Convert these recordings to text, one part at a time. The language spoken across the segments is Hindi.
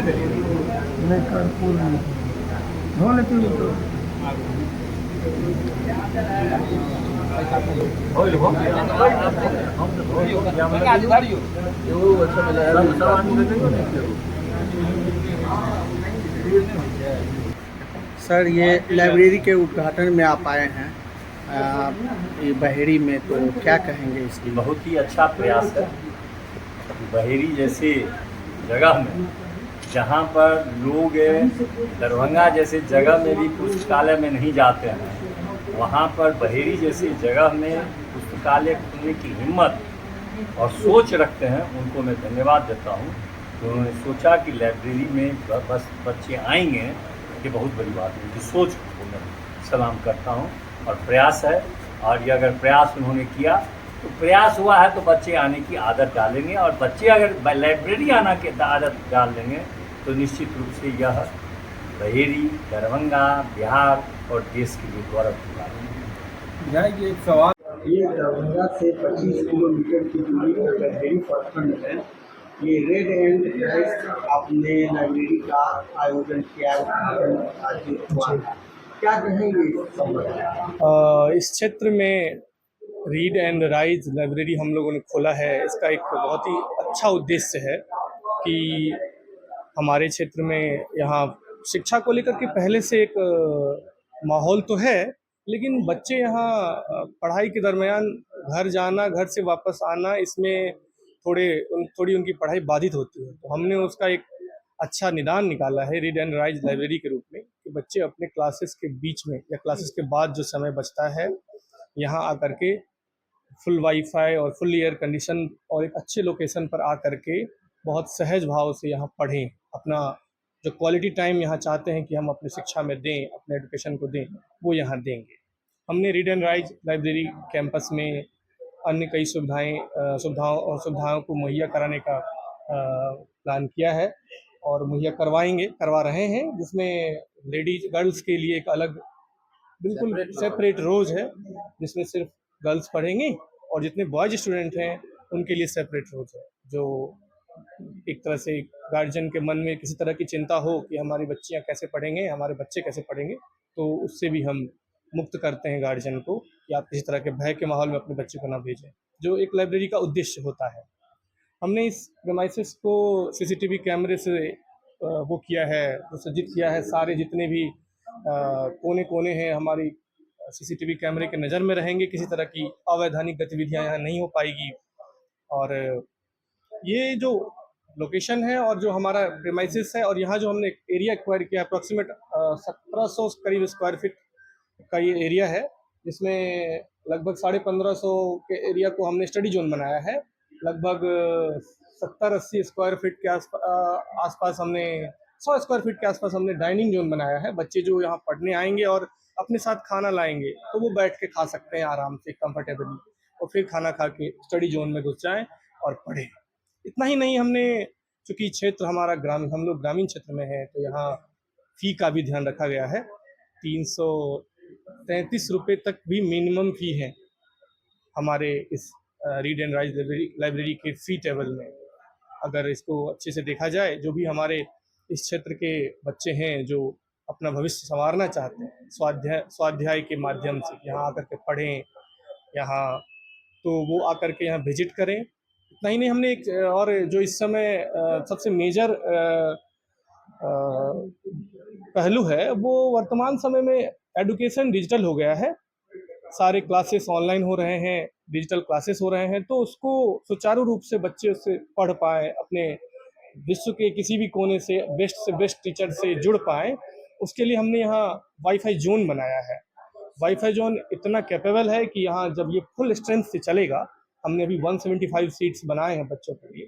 नहीं कर्पूर नहीं धो लेती हूँ तो सर, ये लाइब्रेरी के उद्घाटन में आप आए हैं ये बहेड़ी में, तो क्या कहेंगे इसकी? बहुत ही अच्छा प्रयास है। बहेड़ी जैसे जगह में जहाँ पर लोग दरभंगा जैसे जगह में भी पुस्तकालय में नहीं जाते हैं, वहाँ पर बहेड़ी जैसी जगह में पुस्तकालय खोलने की हिम्मत और सोच रखते हैं। उनको मैं धन्यवाद देता हूँ। तो उन्होंने सोचा कि लाइब्रेरी में बस बच्चे आएंगे, ये बहुत बड़ी बात है। उनकी सोच को मैं सलाम करता हूँ और प्रयास है। और ये अगर प्रयास उन्होंने किया तो प्रयास हुआ है तो बच्चे आने की आदत डालेंगे, और बच्चे अगर लाइब्रेरी आना की आदत डाल लेंगे तो निश्चित रूप से यह बहेड़ी, दरभंगा, बिहार और देश के लिए गौरव की बात है। ये एक सवाल, ये दरभंगा से 25 किलोमीटर की दूरी पर बहेड़ी प्रखंड है। ये रेड एंड राइस आपने लाइब्रेरी का आयोजन किया, क्या कहेंगे इस संबंध? इस क्षेत्र में रीड एंड राइज लाइब्रेरी हम लोगों ने खोला है। इसका एक बहुत ही अच्छा उद्देश्य है कि हमारे क्षेत्र में यहाँ शिक्षा को लेकर के पहले से एक माहौल तो है, लेकिन बच्चे यहाँ पढ़ाई के दरमियान घर जाना, घर से वापस आना, इसमें थोड़ी उनकी पढ़ाई बाधित होती है। तो हमने उसका एक अच्छा निदान निकाला है रीड एंड राइज लाइब्रेरी के रूप में कि बच्चे अपने क्लासेस के बीच में या क्लासेस के बाद जो समय बचता है, यहाँ आकर के फुल वाईफाई और फुल एयर कंडीशन और एक अच्छे लोकेशन पर आकर के बहुत सहज भाव से यहाँ पढ़ें। अपना जो क्वालिटी टाइम यहाँ चाहते हैं कि हम अपनी शिक्षा में दें, अपने एजुकेशन को दें, वो यहाँ देंगे। हमने read and rise library campus में अन्य कई सुविधाओं को मुहैया कराने का प्लान किया है और मुहैया करवा रहे हैं, जिसमें लेडीज गर्ल्स के लिए एक अलग बिल्कुल सेपरेट रोज है जिसमें सिर्फ गर्ल्स पढ़ेंगी, और जितने बॉयज स्टूडेंट हैं उनके लिए सेपरेट रोज है। जो एक तरह से गार्जियन के मन में किसी तरह की चिंता हो कि हमारी बच्चियां कैसे पढ़ेंगे, हमारे बच्चे कैसे पढ़ेंगे, तो उससे भी हम मुक्त करते हैं गार्जियन को कि आप किसी तरह के भय के माहौल में अपने बच्चे को ना भेजें, जो एक लाइब्रेरी का उद्देश्य होता है। हमने इस प्रेमाइसिस को सीसीटीवी कैमरे से वो किया है, तो सज्जित किया है। सारे जितने भी कोने कोने हैं हमारी सीसीटीवी कैमरे के नज़र में रहेंगे, किसी तरह की अवैधानिक गतिविधियां यहाँ नहीं हो पाएगी। और ये जो लोकेशन है और जो हमारा प्रेमाइसिस है और यहाँ जो हमने एरिया एक्वायर किया, अप्रॉक्सीमेट 1700 करीब स्क्वायर फीट का ये एरिया है, जिसमें लगभग 1550 के एरिया को हमने स्टडी जोन बनाया है। लगभग 70-80 स्क्वायर फीट के आसपास हमने 100 स्क्वायर फीट के आसपास हमने डाइनिंग जोन बनाया है। बच्चे जो यहाँ पढ़ने आएंगे और अपने साथ खाना लाएंगे तो वो बैठ के खा सकते हैं आराम से, कंफर्टेबली, और फिर खाना खा के स्टडी जोन में घुस जाएं और पढ़ें। इतना ही नहीं, हमने चूँकि क्षेत्र हमारा हम लोग ग्रामीण क्षेत्र में हैं, तो यहाँ फ़ी का भी ध्यान रखा गया है। 333 रुपये तक भी मिनिमम फ़ी है हमारे इस रीड एंड राइज लाइब्रेरी के फ़ी टेबल में। अगर इसको अच्छे से देखा जाए, जो भी हमारे इस क्षेत्र के बच्चे हैं जो अपना भविष्य संवारना चाहते हैं स्वाध्याय के माध्यम से, यहाँ आकर के पढ़ें यहाँ, तो वो आकर के यहाँ विजिट करें। इतना ही नहीं, हमने एक और जो इस समय सबसे मेजर पहलू है, वो वर्तमान समय में एडुकेशन डिजिटल हो गया है। सारे क्लासेस ऑनलाइन हो रहे हैं, डिजिटल क्लासेस हो रहे हैं, तो उसको सुचारू रूप से बच्चे उससे पढ़ पाएँ, अपने विश्व के किसी भी कोने से बेस्ट टीचर से जुड़ पाएँ, उसके लिए हमने यहाँ वाईफाई जोन बनाया है। वाईफाई जोन इतना कैपेबल है कि यहाँ जब ये फुल स्ट्रेंथ से चलेगा, हमने अभी 175 सीट्स बनाए हैं बच्चों के लिए,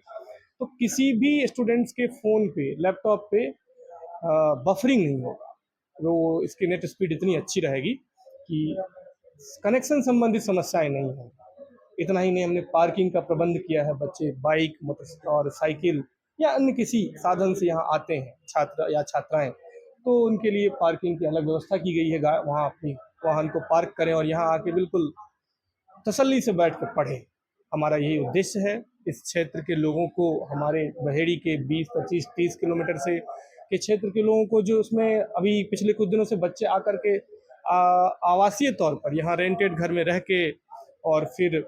तो किसी भी स्टूडेंट्स के फ़ोन पे, लैपटॉप पे बफरिंग नहीं होगा। वो इसकी नेट स्पीड इतनी अच्छी रहेगी कि कनेक्शन संबंधित समस्याएं नहीं होंगी। इतना ही नहीं, हमने पार्किंग का प्रबंध किया है। बच्चे बाइक, मोटर और साइकिल या अन्य किसी साधन से यहाँ आते हैं, छात्र या छात्राएं, तो उनके लिए पार्किंग की अलग व्यवस्था की गई है। वहाँ अपनी वाहन को पार्क करें और यहाँ आके बिल्कुल तसल्ली से बैठ कर पढ़ें। हमारा यही उद्देश्य है। इस क्षेत्र के लोगों को, हमारे बहेड़ी के 20, 25, 30 किलोमीटर से के क्षेत्र के लोगों को, जो उसमें अभी पिछले कुछ दिनों से बच्चे आकर के आवासीय तौर पर यहाँ रेंटेड घर में रह के और फिर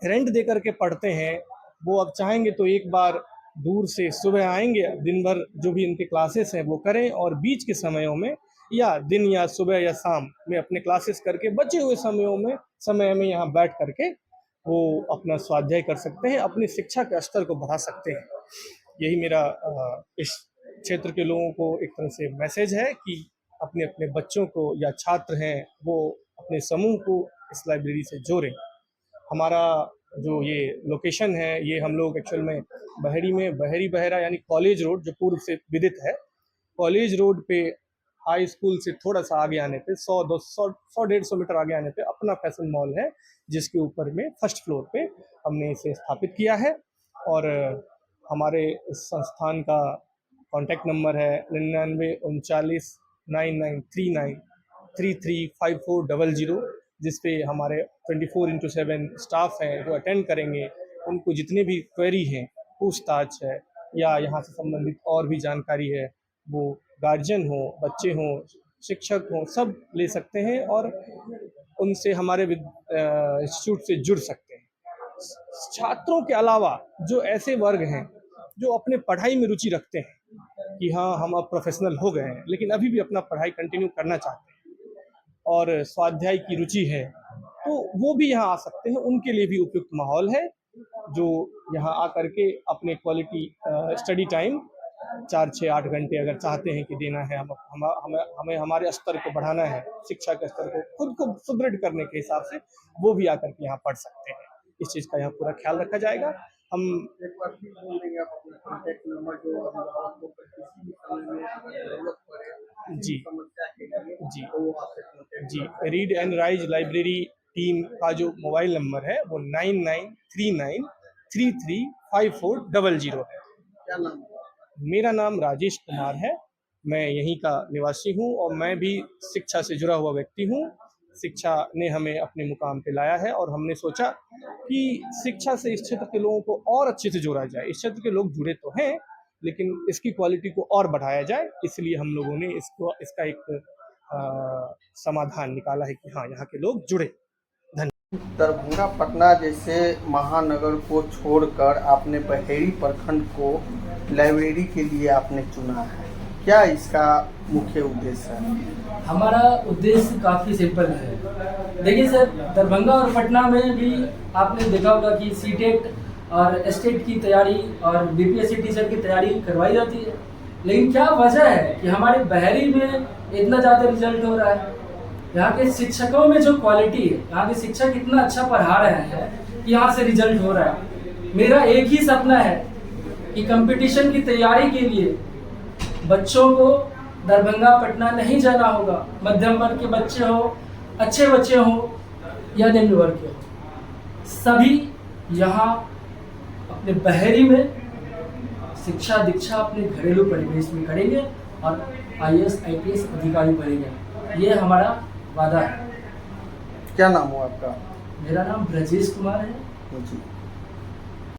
रेंट दे करके पढ़ते हैं, वो अब चाहेंगे तो एक बार दूर से सुबह आएंगे, दिन भर जो भी इनके क्लासेस हैं वो करें, और बीच के समयों में या दिन या सुबह या शाम में अपने क्लासेस करके बचे हुए समय में यहाँ बैठ करके वो अपना स्वाध्याय कर सकते हैं, अपनी शिक्षा के स्तर को बढ़ा सकते हैं। यही मेरा इस क्षेत्र के लोगों को एक तरह से मैसेज है कि अपने अपने बच्चों को या छात्र हैं वो अपने समूह को इस लाइब्रेरी से जोड़ें। हमारा जो ये लोकेशन है, ये हम लोग एक्चुअल में बहरी बहरा यानी कॉलेज रोड, जो पूर्व से विदित है, कॉलेज रोड पे हाई स्कूल से थोड़ा सा आगे आने पे 100-150 मीटर आगे आने पे अपना फैशन मॉल है, जिसके ऊपर में फर्स्ट फ्लोर पे हमने इसे स्थापित किया है। और हमारे इस संस्थान का कॉन्टैक्ट नंबर है 99399939335400, जिस पे हमारे 24/7 स्टाफ हैं जो अटेंड करेंगे। उनको जितने भी क्वेरी हैं, पूछताछ है या यहाँ से संबंधित और भी जानकारी है, वो गार्जियन हो, बच्चे हों, शिक्षक हों, सब ले सकते हैं और उनसे हमारे इंस्टीट्यूट से जुड़ सकते हैं। छात्रों के अलावा जो ऐसे वर्ग हैं जो अपने पढ़ाई में रुचि रखते हैं कि हाँ हम अब प्रोफेशनल हो गए हैं, लेकिन अभी भी अपना पढ़ाई कंटिन्यू करना चाहते हैं और स्वाध्याय की रुचि है, तो वो भी यहाँ आ सकते हैं। उनके लिए भी उपयुक्त माहौल है, जो यहाँ आकर के अपने क्वालिटी स्टडी टाइम 4-6-8 घंटे अगर चाहते हैं कि देना है, हमें हमारे स्तर को बढ़ाना है, शिक्षा के स्तर को खुद को सुदृढ़ करने के हिसाब से, वो भी आकर के यहाँ पढ़ सकते हैं। इस चीज़ का यहाँ पूरा ख्याल रखा जाएगा। हम एक बार फिर बोल देंगे आप अपना कॉन्टैक्ट नंबर, जो अभिभावक को किसी भी समय में अगर जरूरत पड़े जी समस्या के लिए जी तो वो आपसे कॉन्टैक्ट जी read and rise library team का जो मोबाइल नंबर है वो 9939335400 है। क्या नाम है? मेरा नाम राजेश कुमार है, मैं यहीं का निवासी हूँ और मैं भी शिक्षा से जुड़ा हुआ व्यक्ति हूँ। शिक्षा ने हमें अपने मुकाम पे लाया है और हमने सोचा कि शिक्षा से इस क्षेत्र के लोगों को और अच्छे से जोड़ा जाए। इस क्षेत्र के लोग जुड़े तो हैं, लेकिन इसकी क्वालिटी को और बढ़ाया जाए, इसलिए हम लोगों ने इसका एक समाधान निकाला है कि हाँ, यहाँ के लोग जुड़े। दरभंगा पटना जैसे महानगर को छोड़कर आपने बहेड़ी प्रखंड को लाइब्रेरी के लिए आपने चुना है, क्या इसका मुख्य उद्देश्य है? हमारा उद्देश्य काफ़ी सिंपल है। देखिए सर, दरभंगा और पटना में भी आपने देखा होगा कि सीटेट और एस्टेट की तैयारी और बीपीएससी टीचर की तैयारी करवाई जाती है, लेकिन क्या वजह है कि हमारे बहरी में इतना ज़्यादा रिजल्ट हो रहा है? यहाँ के शिक्षकों में जो क्वालिटी है, यहाँ के शिक्षक इतना अच्छा पढ़ा रहे हैं कि यहाँ से रिजल्ट हो रहा है। मेरा एक ही सपना है कि कंपटीशन की तैयारी के लिए बच्चों को दरभंगा पटना नहीं जाना होगा। मध्यम वर्ग के बच्चे हो, अच्छे बच्चे हो या निम्न वर्ग के हो, सभी यहाँ अपने बहेरी में शिक्षा दीक्षा अपने घरेलू परिवेश में करेंगे और IAS IPS अधिकारी बनेंगे। ये हमारा वादा है। क्या नाम हो आपका? मेरा नाम ब्रजेश कुमार है। जी।